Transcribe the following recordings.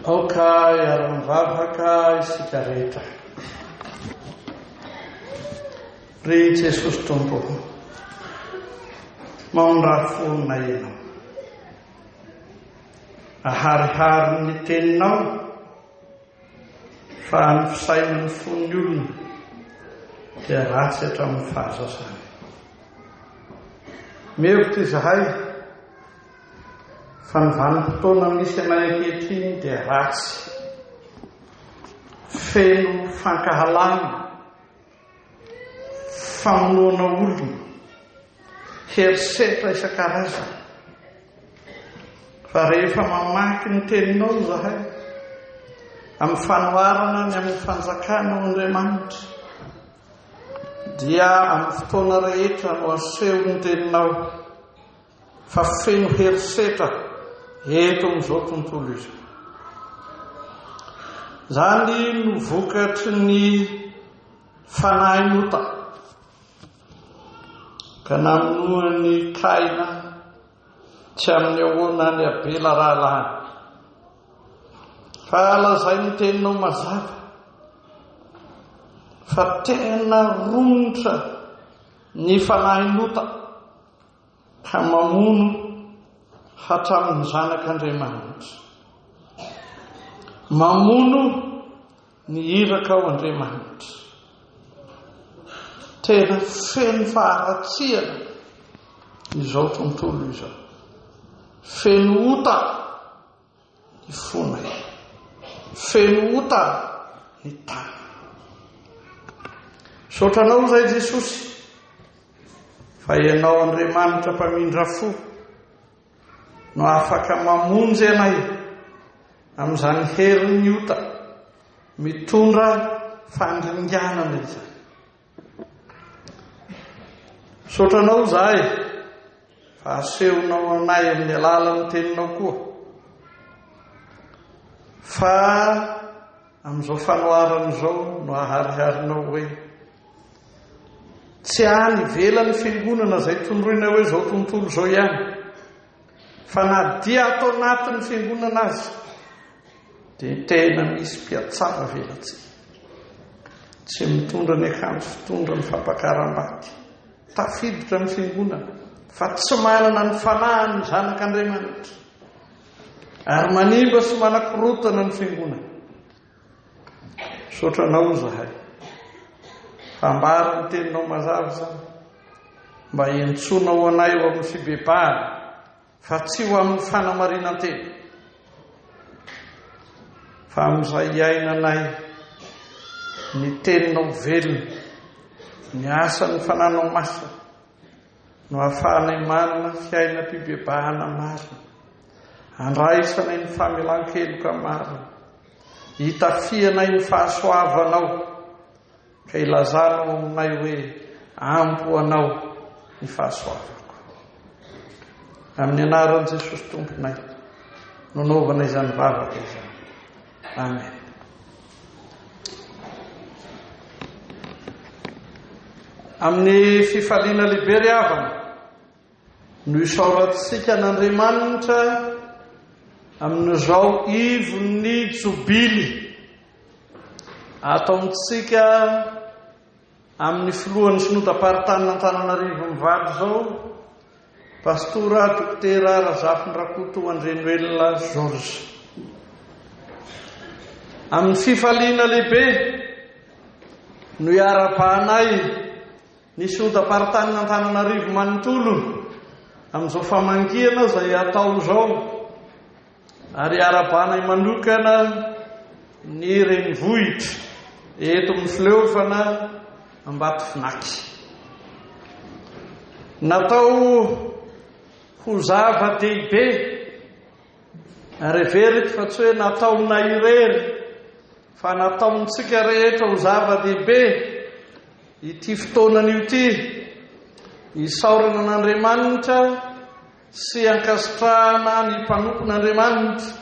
Aoka iara-mivavaka isika rehetra. Ry Jesosy Tompo, maondrafonina ianao. Aharihary ny teninao fa ny fisainan'ny fon'ny olona dia ratsy hatramin'ny fahazazana. Mevitra izahay fa ny vanim-potoana misy anay ankehitriny dia ratsy, feno fankahalana, famonoana olona, herisetra isan-karazany. Fa rehefa mamaky ny teninao izahay amin'ny fanoharana ny amin'ny fanjakana Andriamanitra, dia amin'ny fotoana rehetra no aseho ny teninao fa feno herisetra eto amin'izao tontolo izao. Zany no vokatry ny fanahinota ka namonoan'ny Kaina tsy amin'ny ahoana ny Abela rahalahany. Fa lazay ny teninao mazava fa tena romotra ny fanahinota ka mamono hatramin'ny zanak'Andriamanitra, mamono ny iraka ao Andriamanitra. Tena feno faharatsiana izao tontolo izao, feno ota ny fonay, feno ota ny tana. Sotranao zay Jesosy fa ianao Andriamanitra mpamindra fo no afaka mamonjy anay amin'izany herin'ny ota mitondra fandringanana izay. Sotranao zahay fa asehonao anay amin'ny alalan'ny teninao koa, fa amin'izao fanoharana izao no ahariharinao hoe tsy any ivelan'ny fiangonana izay tondroina hoe zao tontolo izao ihany, fa na dia atao anatin'ny fiangonana azy dia tena misy mpiatsara velatsy, tsy mitondra ny akanjo fitondra ny fampakaram-bady, tafiditra amin'ny fiangonana fa tsy manana ny fanahiny ny zanak'Andriamanitra, ary manimba sy manakorotana ny fiangonana. Sotranao zahay fa ambara ny teninao mazava zany, mba hiantsonao anay eo amin'ny fibebahana fa tsy ho amin'ny fanamarinan-tena, fa amin'izay iainanay ny teninao velona, ny asan'ny fananao masina no ahafahanay manana fiainam-pibebahana marina, andraisanay ny famelan-keloka marina, hitafianay ny fahasoavanao, ka ilazanao aminay hoe ampo anao ny fahasoavako. Amin'ny anaran'i Jesosy Tomponay nonaovana izany vavaka izany. Amen. Amin'ny fifaliana lehibe ry havana no isaorantsika n'Andriamanitra amin'izao ivon'ny jobily ataontsika amin'ny filohan'ny synodam-paritany Antananarivo mivady zao, pastora dokotera RAZAFINDRAKOTO Andrenoelina George. Amin'ny fifaliana lehibe no iara-pahanay ny synodam-paritany Antananarivo manontolo amin'izao famangina izay atao zao, ary iara-pahanay manokana ny renivohitra eto amin'ny Filoha Ambatovinaky. Natao ho zava-dehibe, ary everiko fa tsy hoe nataona irery, fa nataontsika rehetra ho zava-dehibe ity fotoanany io ty, isaorana n'Andriamanitra sy ankasitrahana ny mpanompon'Andriamanitra,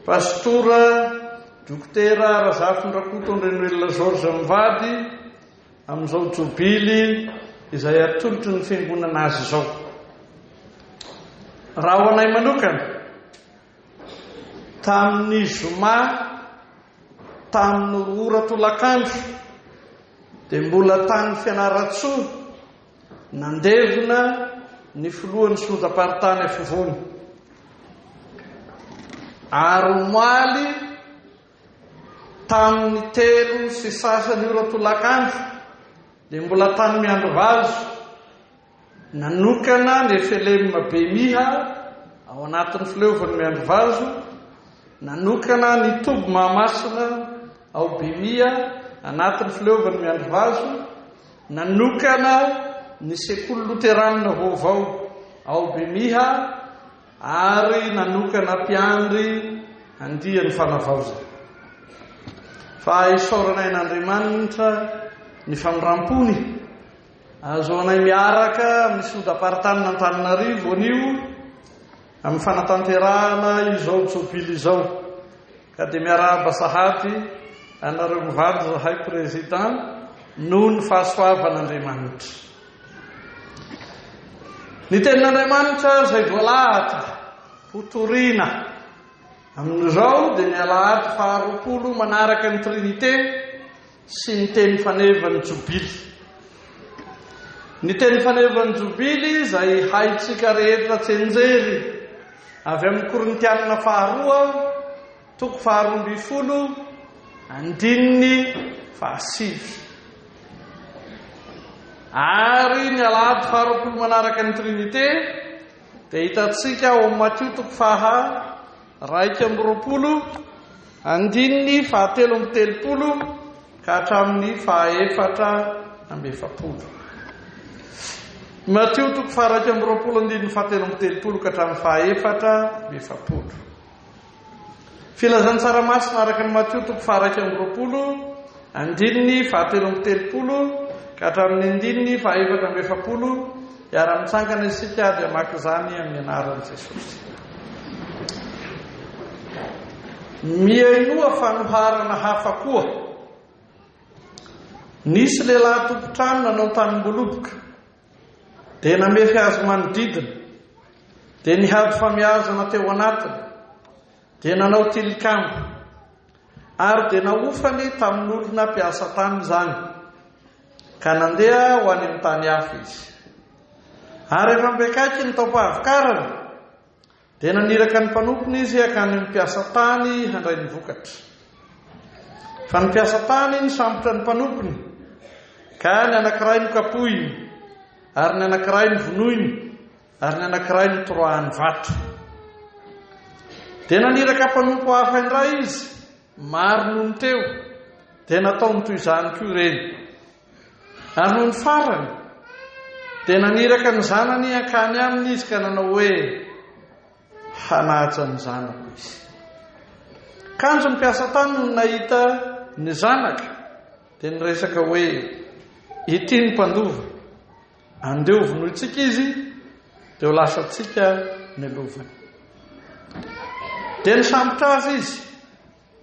pastora dokotera RAZAFINDRAKOTO Andrenoelina George mivady amin'izao JOBILY izay atolotry ny fiangonana azy izao. Raha ho anay manokana tamin'ny zoma tamin'ny oratolakandro dia mbola tany fianaratsoa nandevona ny filohan'ny sodaparitany afovoany ary omaly tamin'ny 3 sy sasany oratolakandro dia mbola tany miandro vazo nanokana ny efelemina bemiha ao anatin'ny fileovan'ny miandro vazo nanokana ny tobo mahamasina ao bemia anatin'ny fileovan'ny miandro vazo nanokana ny sekolo loteranina vaovao ao bemiha ary nanokana mpiandry andian'ny fanavaoza fa isaoranay n'Andriamanitra ny famirampony azoanay miaraka amin'ny sodaparitany n'Antananarivo anio amin'ny fanatanterahana izao JOBILY izao ka dia miarahaba sahady anareo mivady zahay président noho ny fahasoavan'Andriamanitra. Ny tenin'Andriamanitra izay voalahatra ho torina amin'izao dia ny alahady 20 manaraka ny TRINITE sy ny teny fanevany JOBILY. Ny teny fanevany JOBILY izay haitsika rehetra tsenjery avy amin'ny Korintianina 2 toko 12 andininy 7 ary ny alahady 20 manaraka ny TRINITE dia hitatsika ao amin'ny Matio toko 1:2 andininy 7:30 ka hatramin'ny 4:70. Matio toko 2:2 andininy 7:30 ka hatramin'ny 4:70. Filazany tsaramasina araka ny Matio toko 2:2 andininy 7:30 ka hatramin'ny andininy 4:70 iara-mitsangana isika dia maka izany amin'ny anaran'i Jesosy. Miainoa fanoharana hafa koa. Nisy lehilahy tompotrano nanao tanimboloboka dia namefy azy manodidina dia nihady famiazana teo anatiny dia nanao tilikambo ary dia naofany tamin'olona mpiasa tany izany ka nandeha ho any amin'ny tany hafa izy. Ary efa mbekaiky ny tao-pahavokarany dia naniraka ny mpanompony izy akany amin'ny mpiasa tany handray ny vokatra. Fa ny mpiasa tany nisambotra ny mpanompony ka ny anankiray nokapohiny ary ny anankiray novonoiny ary ny anankiray notoroahany vato. Dia naniraka mpanompo hafa indray izy maro noho ny teo dia nataony toy izany koa ireny. Ary noho ny farany dia naniraka ny zanany akany aminy izy ka nanao hoe hanaja ny zanako izy. Kanjo ny mpiasa tany no nahita ny zanaka dia niresaka hoe ity ny mpandova andeo vonoitsika izy dia ho lasatsika ny lovany. Dia nisambotra azy izy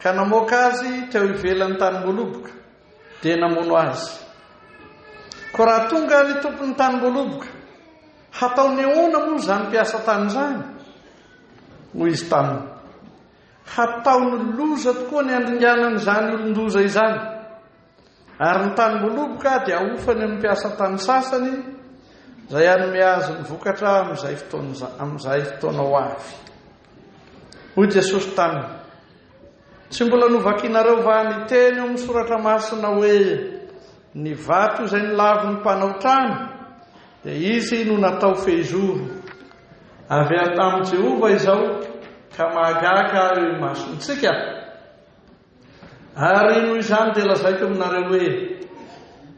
ka namoaka azy teo ivelan'ny tanimboloboka dia namono azy. Ko raha tonga ny tompon'ny tanimboloboka hataony ahoana moa izany mpiasa tany izany noho izy taminy. Hataony loza tokoa ny andringanana izany olon-doza izany. Ary ny tanimboloboka dia ahofany amin'ny mpiasa tany sasany izay hanome azy ny vokatra amin'izay fotoana ho avy. Hoy Jesosy taminy, tsy mbola novakinareo va ny teny ao amin'ny soratra masina hoe ny vato izay nilavy ny mpanao trano dia izy no natao fehizoro. Avy tamin'i Jehova izao ka mahagaga eo masontsika. Ary noho izany dia lazaiko aminareo hoe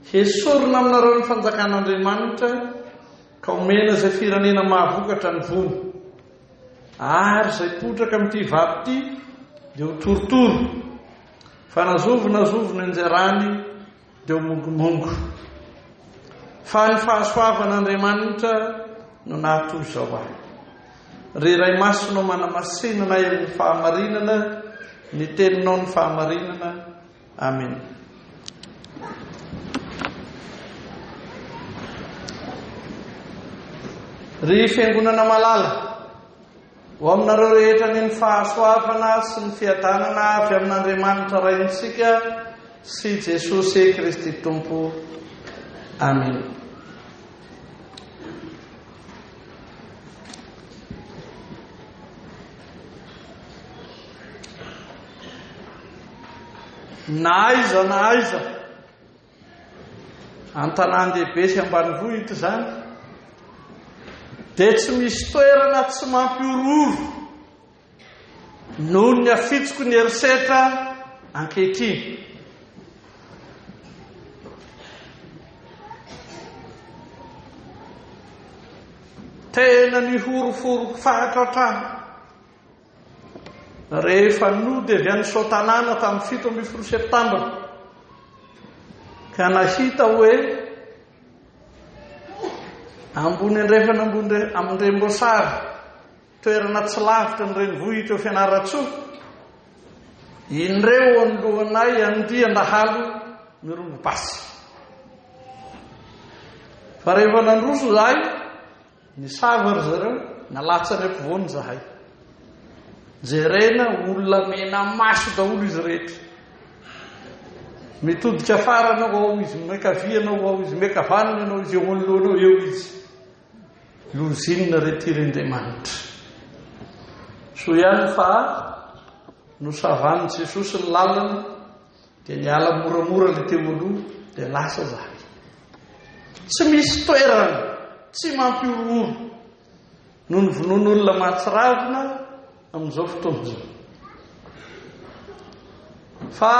hesorina aminareo ny fanjakan'Andriamanitra ka omena izay firenena mahavokatra ny vono. Ary izay potraka amin'ity vato ity dia ho torotoro, fa nazovina anjerany dia ho mongomongo. Fa ny fahasoavan'Andriamanitra no nahatoy izao ahy. Ry iray masonao manamasinana eo ny fahamarinana, ny teninao ny fahamarinana. Amen. Ry fiangonana malala, ho aminareo rehetra ny fahasoavana sy ny fiadanana avy amin'Andriamanitra raintsika sy Jesosy Kristy Tompo. Amen. Na aiza an-tanàn-dehibe sy ambanivohitra zany dia tsy misy toerana tsy mampiororo noho ny afitsoko ny herisetra ankehitriny. Tena ny horoforo fahatratrana rehefa nody avy any Sotanana tamin'ny 17 septambra ka nahita hoe ambony andrefana amin'ny Rembosary toerana tsy lavitra ny renivohitra Fianaratsoa, indreo anoloanay andian-dahalo mirombo-basy. Fa rehefa nandroso zahay nisava ry zareo, nalatsa ny ampovoany zahay. Jerena olona mena maso daholo izy rehetra, mitodika afara anao ao izy, mekavia anao ao izy, mekavanana anao izy, eo anoloanao eo izy. Lozinina retirin-Andriamanitra. So ihany fa nosavan'i Jesosy ny lalana dia niala moramora le teo aloha dia lasa zahay. Tsy misy toerana tsy mampiororo noho ny vonon'olona mahatsiravina amin'izao fotoana izao. Fa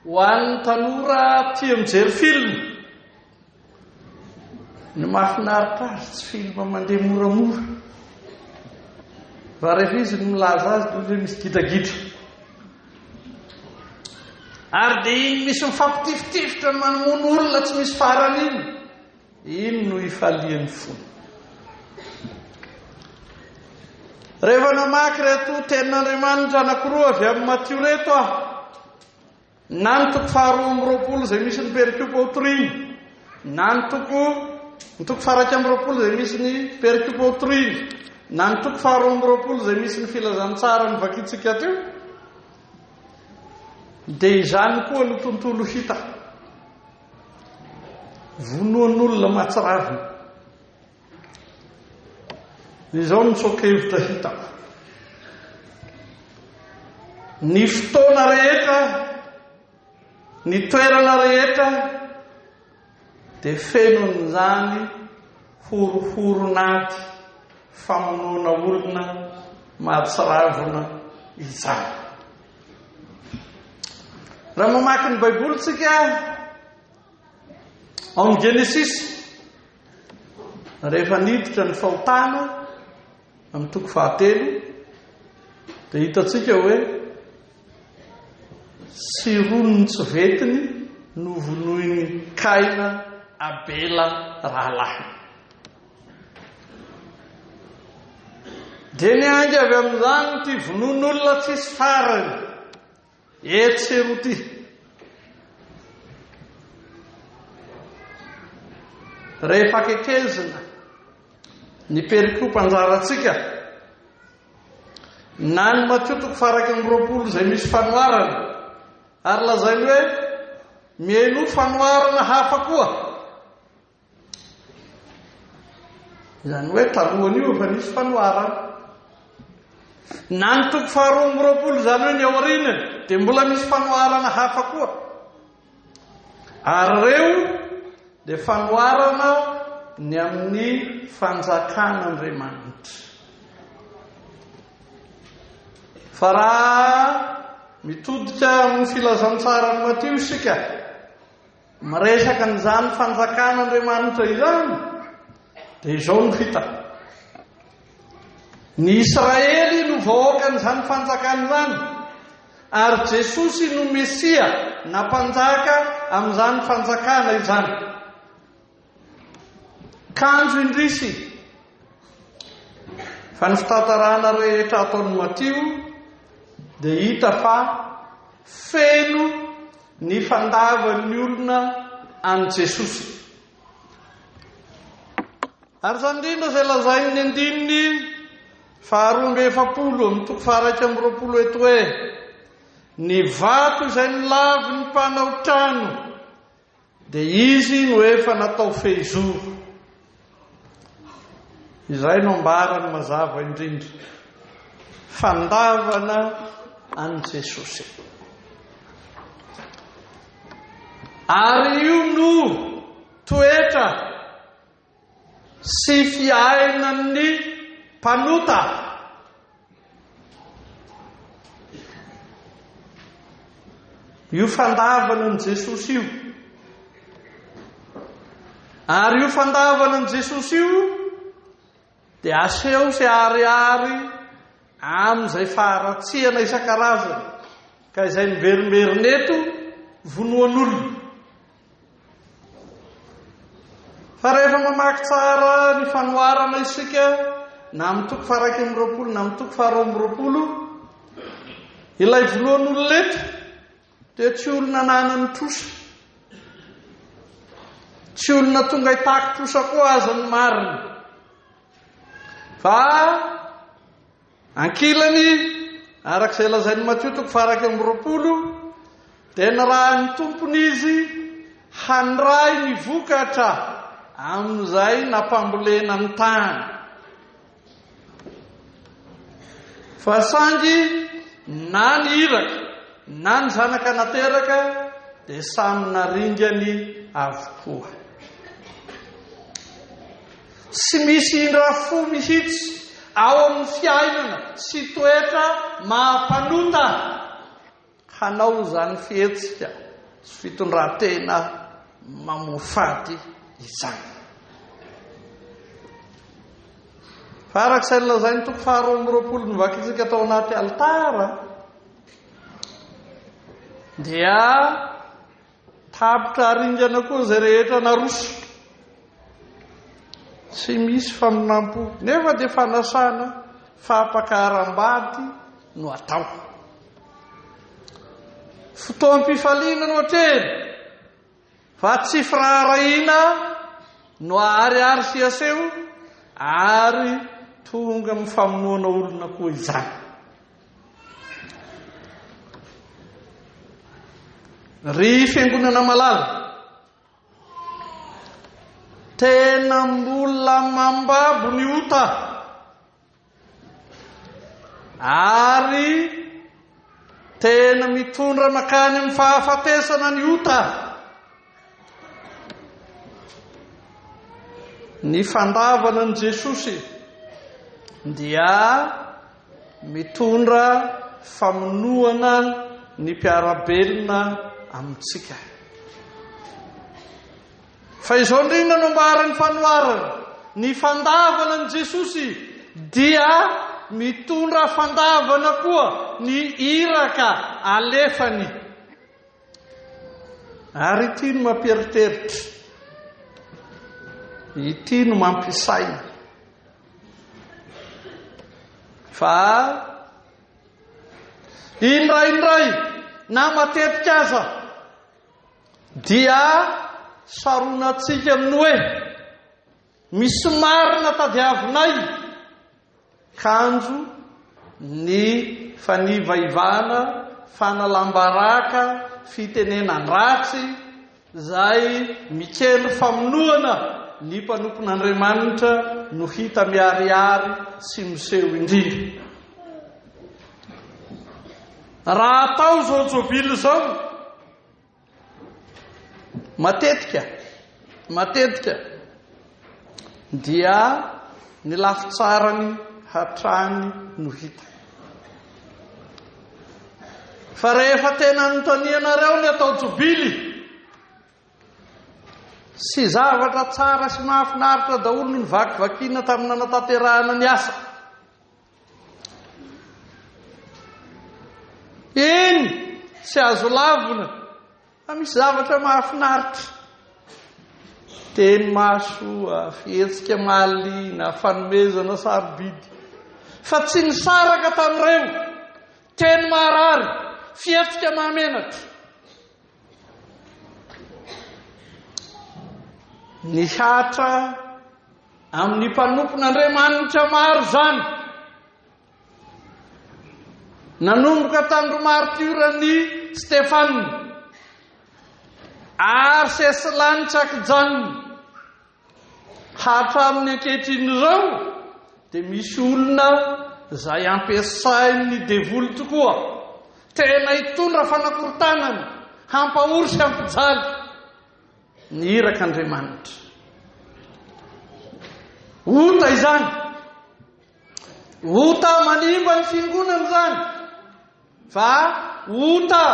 ho an'ny tanora tia mijery film, ny mahafinaritra azy tsy film mandeha moramora, fa rehefa izy no milaza azy dia misy gitagitra. Ary dia iny misy mifampitiftifitra mamono olona tsy misy farany iny no ifalian'ny fony. Rehefa namaky reto tenin'Andriamanitra anankiroa avy amin'ny Matio reto aho, na ny toko 220 izay misy ny perikopa ao Triny, na ny toko 220 izay misy ny perikopa ao Triny, na ny toko 220 izay misy ny filazantsara ny vakitsika teo, dia izany koa no tontolo hita vonoan'olona mahatsiravina. Izao ny tsokevitra hitako. Ny fotoana rehetra, ny toerana rehetra dia fenon'izany horohoronady famonoana olona mahatsiravina izany. Raha mamaky ny Baiboly tsika ao amin'ny Genesis, rehefa niditra ny fahotana amin'ny toko 13 dia hitatsika hoe sy roniny tsy vetiny no vonoiny Kaina Abela rahalahy. Dia niangy avy amin'izany ty vonon'olona tsisy farany etsero ty. Rehefa kekezina ny perikopa anjaratsika na ny Matio 20 izay misy fanoarana, ary lazainy hoe mihaino fanoarana hafa koa. Izany hoe talohany io efa nisy fanoarana. Na ny toko 20 izany hoe ny aoriana dia mbola misy fanoarana hafa koa. Ary reo dia fanoarana ny amin'ny fanjakan'Andriamanitra. Fa raha mitodika amin'ny filazantsara ny Matio isika, miresaka n'izany fanjakan'Andriamanitra izany, dia izao no hita. Ny Israely no vahoakan'izany fanjakana izany, ary Jesosy no Mesia nampanjaka amin'izany fanjakana izany. Kanjo indrisy fa ny fitantarana rehetra ataon'ny Matio dia hita fa feno ny fandavan'ny olona an Jesosy. Ary izany indrindra izay lazainy ny andininy faharoa-mbefapolo amin'ny toko faharaiky amin'ny roapolo eto hoe ny vato izay nilavy ny mpanao trano dia izy no efa natao fehizoro. Izay no ambarany mazava indrindra fandavana an Jesosy. Ary io no toetra sy fiainan'ny mpanota. Io fandavana an Jesosy io. Ary io fandavana an Jesosy io dia aseho sy ariary amin'izay faharatsiana isan-karazany ka izay miverimerina eto vonoan'olona. Fa rehefa mamaky tsara ny fanoarana isika na amin'ny toko faharaiky amin'ny roapolo na amin'ny toko faharoa amin'ny roapolo, ilay vonoan'olona eto dia tsy olona nanany trosa, tsy olona tonga hitaky trosa koa aza ny marina, fa ankilany arak'izay lazain'ny Matio toko faharaiky amin'ny roapolo dia nirahan'ny tompony izy handray ny vokatra amin'izay nampambolena ny tany. Fa sangy na ny iraka na ny zanaka nateraka dia samy naringany avokoa. Tsy misy indrafo mihitsy ao amin'ny fiainana sy toetra mahampanota hanao izany fihetsika sy fitondran-tena mamofady izany. Fa arak'izay nolazainy toko faharoa amin'ny roapolo nivakitsika tao anaty alitara dia tapitra haringana koa izay rehetra naroso. Tsy misy faminam-po nefa dia fanasana fampakaram-bady no atao. Fotoam-pifaliana no hatreny fa tsy firaharaina no ahariary sy aseho ary tonga amin'ny famonoana olona koa izany. Ry fiangonana malala tena mbola mambabo ny ota ary tena mitondra makany amin'ny fahafatesana ny ota. Ny fandavana an Jesosy dia mitondra famonoana ny mpiarabelona amintsika. Fa izao indrindra no ambarany fanoarana ny fandavana an Jesosy dia mitondra fandavana koa ny iraka alefany. Ary ity no mampieriteritra, ity no mampisaina. Fa indraindray na matetika aza dia saronatsika amin'ny hoe misy marina tadiavinay kanjo ny fanivaivana, fanalambaraka, fitenenan-dratsy zay mikely famonoana ny mpanompon'Andriamanitra no hita miariary sy miseho indrindra. Raha atao zao jobily zao matetika dia ny lafitsarany hatrany no hita. Fa rehefa tena notanianareo ny atao jobily sy zavatra tsara sy mahafinaritra daholo no nivakivakiana tamin'ny nanatanterahana ny asa, iny tsy azo lavina fa misy zavatra mahafinaritra, teny mahasoa, fihetsika mahaliana, fanomezana sarobidy, fa tsy nisaraka tamin'ireo teny maharary, fihetsika mahamenatra. Nihatra amin'ny mpanompon'Andriamanitra maro zany nanomboka tandro martiorany Stefane ary sesilantsaky janony hatramin'ny ankehitriny izao dia misy olona izay ampiasain'ny devoly tokoa tena hitondra fanakorontanany hampahory sy hampijaly ny irak'Andriamanitra. Ota izany, ota manimba ny fiangonana zany, fa ota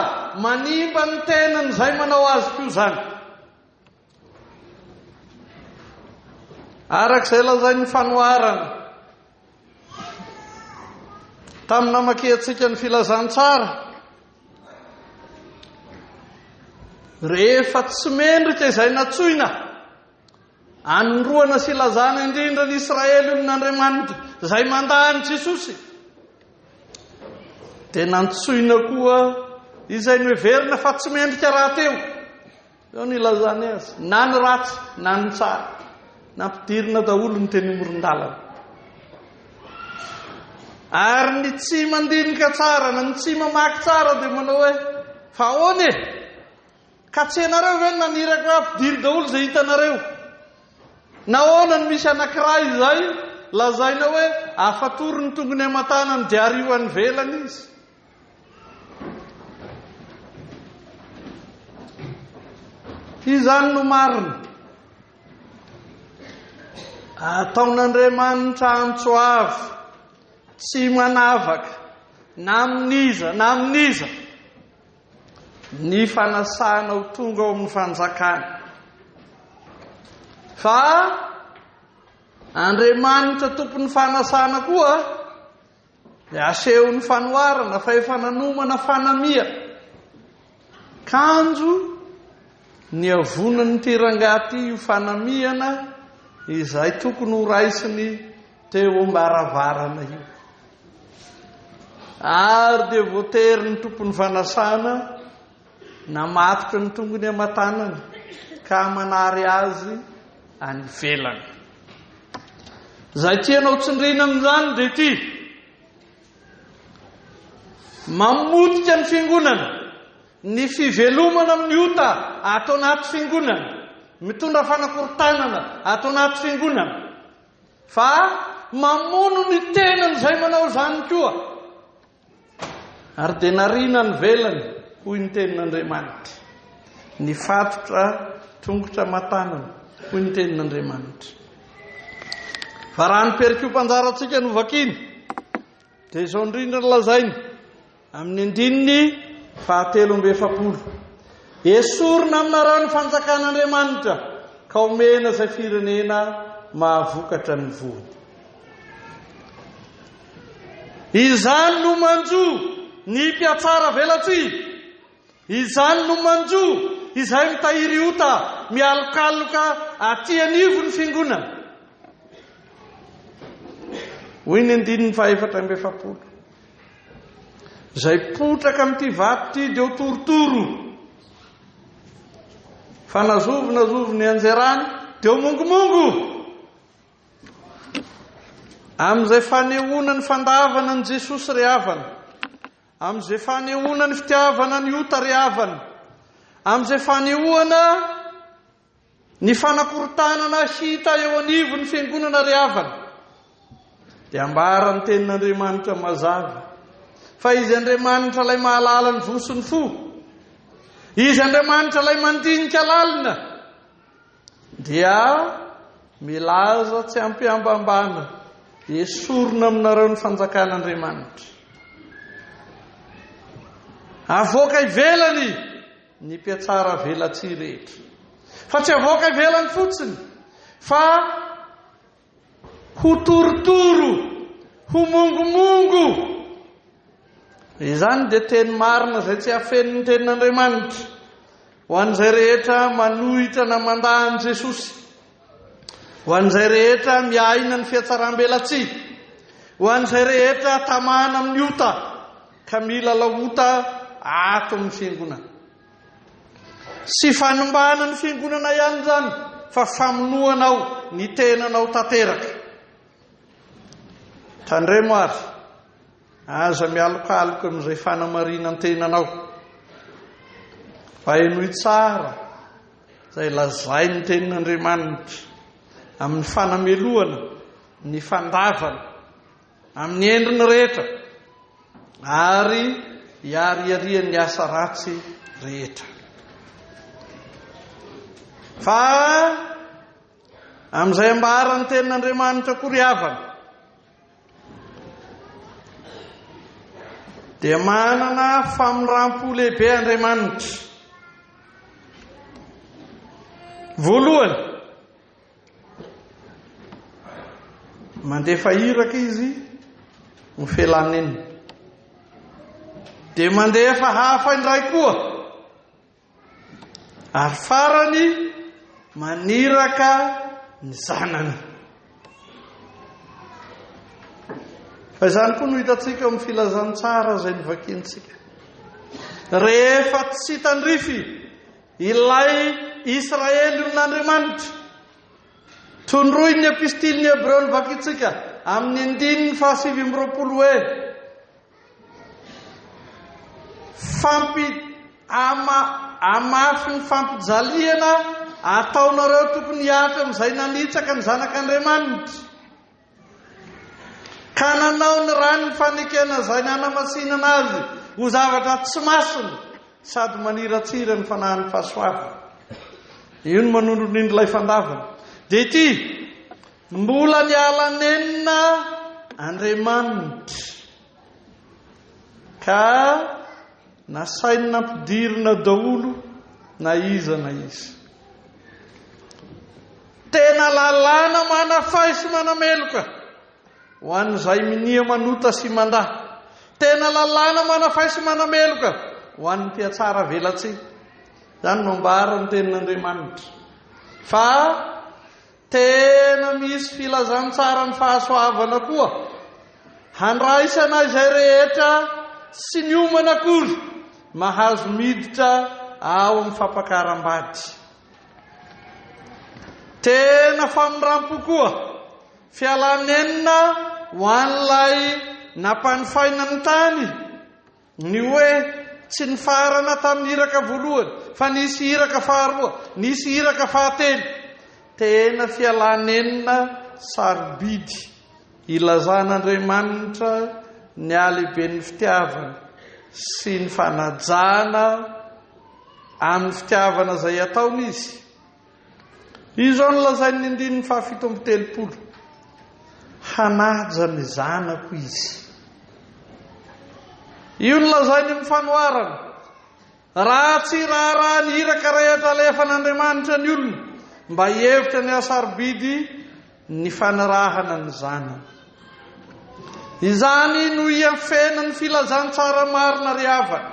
manimba ny tenany izay manao azy koa zany. Arak'izay lazain'ny fanoharana tamin'ny namakiantsika ny filazantsara, rehefa tsy mendrika izay natsoina anoroana sy ilazana indrindra ny Israely olon'Andriamanitra izay mandany Jesosy, dia nantsoina koa izay noheverina fa tsy mendrika raha teo. Eo ny ilazany azy, na ny ratsy na ny tsara, nampidirina daholo ny teny moron-dalana. Ary ny tsy mandinika tsara na ny tsy mamaky tsara dia manao hoe fa ahoana e, ka tsy ianareo ve nanirako ampidiry daholo izay hitanareo? Nahoana ny misy anankiray izay lazaina hoe afatory ny tongony aman-tanany dia arioany velany izy. Izany no marina ataon'Andriamanitra antsoavy tsy manavaka na aminiza na aminiza ny fanasana ho tonga ao amin'ny fanjakana, fa Andriamanitra tompon'ny fanasana koa dia aseho ny fanoharana fa efa nanomana fanamia kanjo ny avonan'ny tirangaty io fanamiana izay tokony ho raisiny teo ambaravarana io. Ary dia voatery ny tompon'ny fanasana namatotra ny tongony aman-tanany ka manary azy any ivelany. Izay tianao tsindrina amin'izany dia ity: mamotika ny fiangonana, ny fivelomana amin'ny ota atao anaty fiangonana, mitondra fanakorontanana atao anaty fiangonana, fa mamono ny tenany izay manao izany koa. Ary dia nariana ny velany hoy ny tenin'Andriamanitra, ny fatotra tongotra aman-tanana hoy ny tenin'Andriamanitra. Fa raha ny perikio-panjarantsika no vakiany dia izao indrindra ny lazainy amin'ny andininy 7:40, esorina aminareo ny fanjakan'Andriamanitra ka omena izay firenena mahavokatra ny vony. Izany no manjo ny mpiatsara velatsy, izany no manjo izay mitahiry ota mialokaloka aty anivo ny fiangonana. Hoy ny andininy 4:40, izay potraka amin'ity vato ity dia ho torotoro, fa nazovy ny anjerany dia ho mongomongo. Amin'izay fanehoana ny fandavana ny Jesosy ry havana, amin'izay fanehoana ny fitiavana ny ota ry havana, amin'izay fanehoana ny fanakorontanana hita eo anivo ny fiangonana ry havana, dia ambara ny tenin'Andriamanitra mazava fa izy Andriamanitra ilay mahalala ny vo sy ny fo, izy Andriamanitra ilay mandinika lalina, dia milaza tsy ampiambambana esorina aminareo ny fanjakan'Andriamanitra. Avoaka ivelany ny mpiatsara velatsy rehetra, fa tsy avoaka ivelany fotsiny, fa ho torotoro, ho mongomongo. Izany dia teny marina izay tsy afen'ny tenin'Andriamanitra ho an'izay rehetra manohitra na mandany Jesosy, ho an'izay rehetra miaina ny fiatsaram-belatsy, ho an'izay rehetra tamana amin'ny ota ka mila laota ato amin'ny fiangonana. Sy fanombana ny fiangonana ihany zany, fa famonoanao ny tenanao tanteraka. Tandremo ary aza mialokaloka amin'izay fanamarinantenanao fa enoy tsara izay lazay ny tenin'Andriamanitra amin'ny fanamelohana ny fandavana amin'ny endriny rehetra ary hiariarian'ny asa ratsy rehetra. Fa amin'izay ambaran'ny tenin'Andriamanitra koriavana dia manana famindrampò lehibe Andriamanitra. Voalohany, mandefa iraka izy ny felaniny, dia mandefa hafa indray koa, ary farany maniraka ny zanany. Fa izany koa no hitantsika amin'ny filazantsara izay nivakiantsika. Rehefa tsy tandrify ilay Israely n'Andriamanitra, tondroy ny epistily ny Hebreo nivakiantsika amin'ny 7:20 hoe amafy ny fampijaliana ataonareo tokony hiatra amin'izay nanitsaka ny zanak'Andriamanitra, ka nanao ny rano ny fanekena izay nanamasinana azy ho zavatra tsy masina sady maniratsira ny fanahin'ny fahasoavana. Io no manondro indray fandavana. Dia ity mbola nialanenina Andriamanitra ka nasainy nampidirina daholo na iza na iza. Tena lalàna manafay sy manameloka ho an'izay minia manota sy mandà. Tena lalàna manafay sy manameloka ho an'ny mpiatsara velatsy. Izany no ambara ny tenin'Andriamanitra. Fa tena misy filazantsara ny fahasoavana koa handraisana izay rehetra sy ny omana akory mahazo miditra ao amin'ny fampakaram-bady. Tena famindrampò koa fialanenina ho an'ilay nampanofaina ny tany ny hoe tsy ny farana tamin'ny iraka voalohany fa nisy iraka faharoa, nisy iraka fahatelo. Tena fialanenina sarobidy ilazan'Andriamanitra ny alehiben'ny fitiavana sy ny fanajana amin'ny fitiavana izay ataony izy. Izao no lazainy 7:30 hanaja ny zanako izy. Io no lazainy amin'ny fanoharana. Raha tsy raha ny iraka rehetra alefan'Andriamanitra ny olona mba hihevitra ny asarobidy ny fanarahana ny zanany. Izany no hiafena ny filazantsara marina riavana.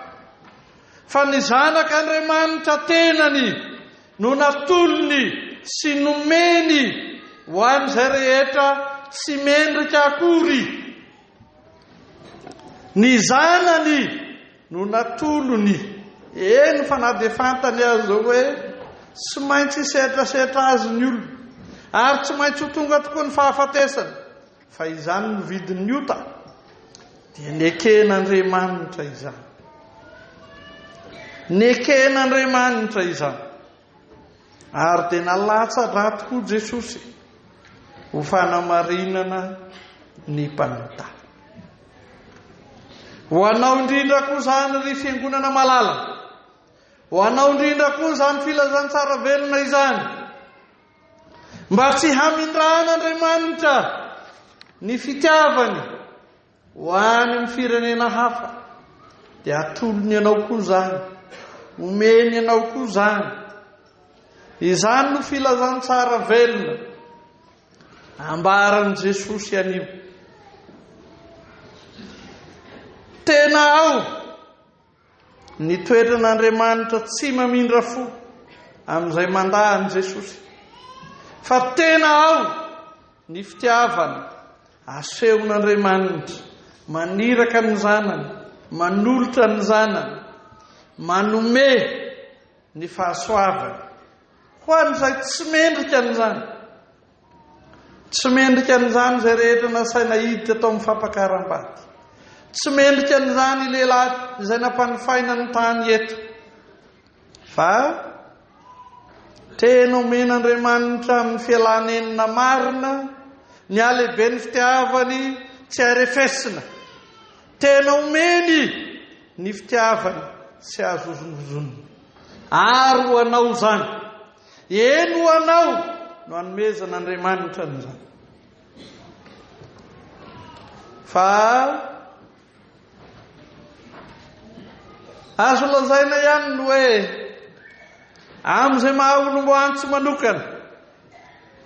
Fa ny zanak'Andriamanitra tenany no natolony sy nomeny ho an'izay rehetra sy mendrika akory. Ny zanany no natolony. Eny fa na dia fantany azy zao hoe tsy maintsy setrasetra azy ny olona ary tsy maintsy ho tonga tokoa ny fahafatesana. Fa izany no vidin'ny ota dia neken'Andriamanitra izany. Neken'Andriamanitra izany. Ary dia nalatsa-dra tokoa Jesosy ho fanamarinana ny mpanota. Ho anao indrindra koa izany ry fiangonana malala. Ho anao indrindra koa izany filazantsara velona izany. Mba tsy hamindrahan'Andriamanitra ny fitiavany ho any amin'ny firenena hafa dia atolony ianao koa izany, omeny ianao koa izany. Izany no filazantsara velona ambaran'i Jesosy anio. Tena ao ny toetran'Andriamanitra tsy mamindra fo amin'izay mandahan'i Jesosy. Fa tena ao ny fitiavana asehon'Andriamanitra maniraka ny zanany, manolotra ny zanany, manome ny fahasoavana ho an'izay tsy mendrika an'izany. Tsy mendrika an'izany izay rehetra nasaina hiditra tao amin'ny fampakaram-bady. tsy mendrika an'izany lehilahy izay nampanofaina ny tany eto fa tena omen'Andriamanitra amin'ny fialanenina marina ny alehibe ny fitiavany tsy arefesina, tena omeny ny fitiavany tsy azozonozony ary ho anao zany, eny ho anao no anomezan'Andriamanitra n'izany. Fa azo lazaina ihany ny hoe amin'izay mahaolomboantsy manokana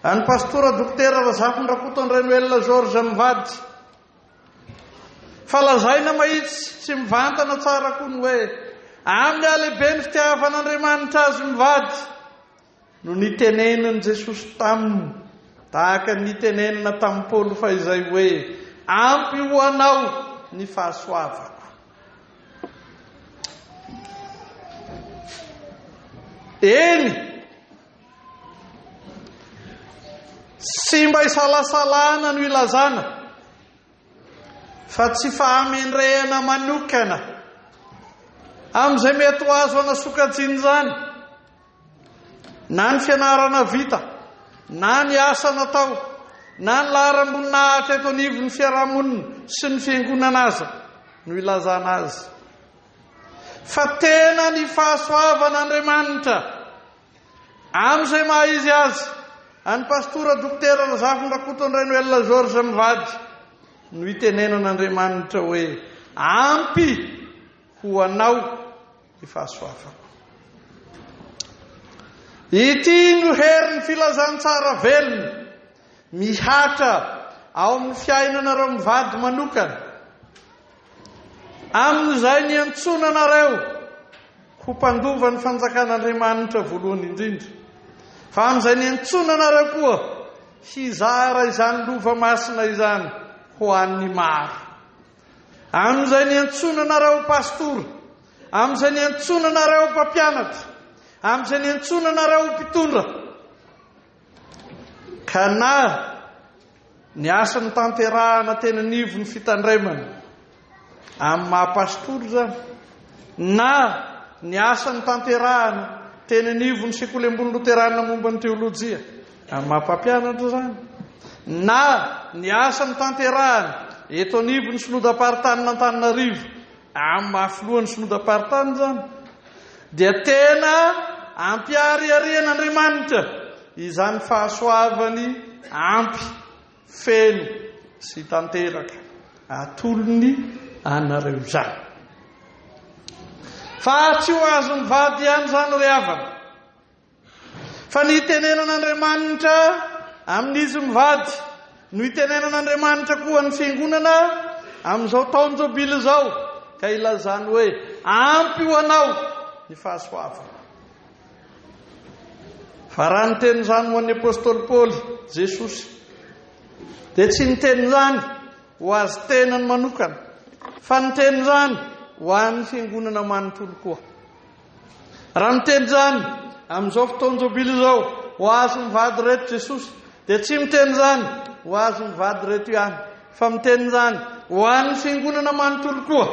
any pastora dokotera RAZAFINDRAKOTO Renwell George mivady, fa lazaina mahitsy sy mivantana tsara koa ny hoe amin'ny alehibe ny fitiavan'Andriamanitra azy mivady no niteneniny Jesosy taminy, tahaka nitenenina tamin'ny Paoly fa izay hoe ampy ho anao ny fahasoavako. Eny sy mba isalasalana no ilazana fa tsy fahamendrehana manokana amin'izay mety ho azo anasokajiny zany, na ny fianarana vita, na ny asa natao, na ny laharam-boninahitra eto anivon'ny fiarahamonina sy ny fiangonana aza no ilazana azy, fa tena ny fahasoavan'Andriamanitra amin'izay maha izy azy any pastora dokotera RAZAFINDRAKOTO Renwell George mivady no itenenan'Andriamanitra hoe ampy ho anao ny fahasoavako. Ity no herin'ny filazantsara velona mihatra ao amin'ny fiainanareo mivady manokana, amin'izay niantsonanareo ho mpandova ny fanjakan'Andriamanitra voalohany indrindra, fa amin'izay niantsonanareo koa hizara izany lova masina izany ho an'ny maro, amin'izay niantsonanareo pastora, amin'izay niantsonanareo mpampianatra, amin'izay niantsonanareo mpitondra, ka na ny asan'ny tanterahana tena nivo ny fitandremana amin'ny mahapastora zany, na ny asan'ny tanterahana tena nivo ny sekoly ambony loterana momba ny teolojia amin'ny mahampampianatra zany, na ny asan'ny tanterahana eto anivo ny synodam-paritany n'Antananarivo amin'ny mahafilohan'ny synodam-paritany zany, dia tena ampiariarian'Andriamanitra izany fahasoavany ampy, feno sy tanteraka atolony anareo zany. Fa tsy ho azo mivady ihany zany ry havana, fa ny itenenan'Andriamanitra amin'izy mivady no itenenan'Andriamanitra koa ny fiangonana amin'izao taona JOBILY zao, ka ilazany hoe ampy ho anao ny fahasoavana. Fa raha niteny zany ho an'ny apôstôly Paoly Jesosy, dia tsy niteny zany ho azy tenany manokana, fa niteny zany ho an'ny fiangonana manontolo koa. Raha niteny zany amin'izao fotoana JOBILY zao ho azy mivady reto Jesosy, dia tsy miteny zany ho azy mivady reto ihany, fa miteny zany ho an'ny fiangonana manontolo koa.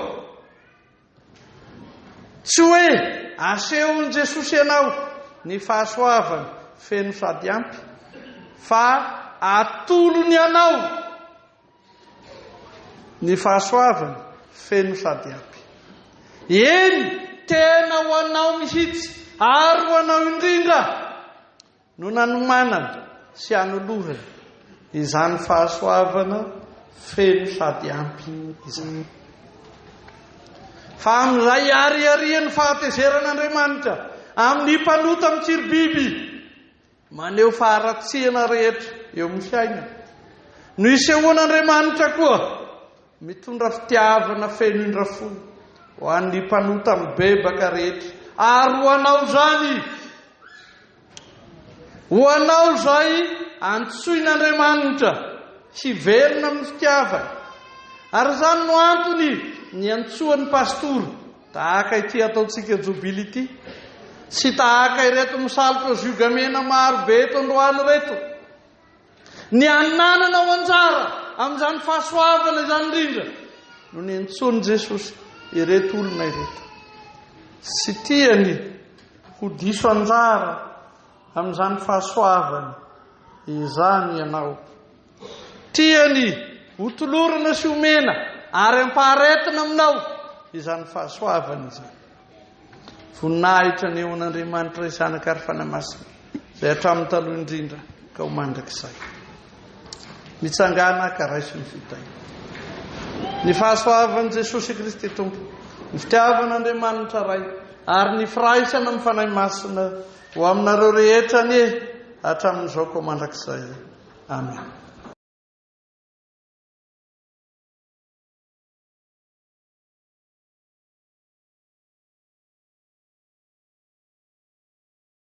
Tsy hoe asehon'i Jesosy ianao ny fahasoavany feno sady ampy, fa atolony ianao ny fahasoavany feno sady ampy. Eny tena ho anao mihitsy ary ho anao indrindra no nanomanana sy anolorana izany fahasoavana feno sady ampy izany. Fa amin'izay ariarian'ny fahatezeran'Andriamanitra amin'ny mpanota mitsiribiby maneho faharatsiana rehetra eo amin'ny fiainana, no isehoan'Andriamanitra koa mitondra fitiavana feno indrafo ho an'ny mpanota mibebaka rehetra, ary ho anao zany, ho anao zay antsoin'Andriamanitra hiverina amin'ny fitiavana. Ary zany no antony ny antsoan'ny pastora tahaka ity ataontsika JOBILY ity, sy tahaka ireto misalotra zigamena maro be eto androany reto, ny ananana ho anjara amin'izany fahasoavana izany indrindra no ny antsony Jesosy ireto olona ireto. Sy tiany ho diso anjara amin'izany fahasoavany izany ianao. Tiany ho tolorana sy omena ary ampaharetina aminao izany fahasoavany izany. Voninahitra ny eo an'Andriamanitra izanaka ary fanahy masina izay hatramin'ny taloha indrindra ka ho mandrakizay. Mitsangana ka raisy ny fitaina. Ny fahasoavan'i Jesosy Kristy Tompo, ny fitiavan'Andriamanitra Ray, ary ny firaisana amin'ny fanahy masina ho aminareo rehetra hatramin'izao ka ho mandrakizay. Amen.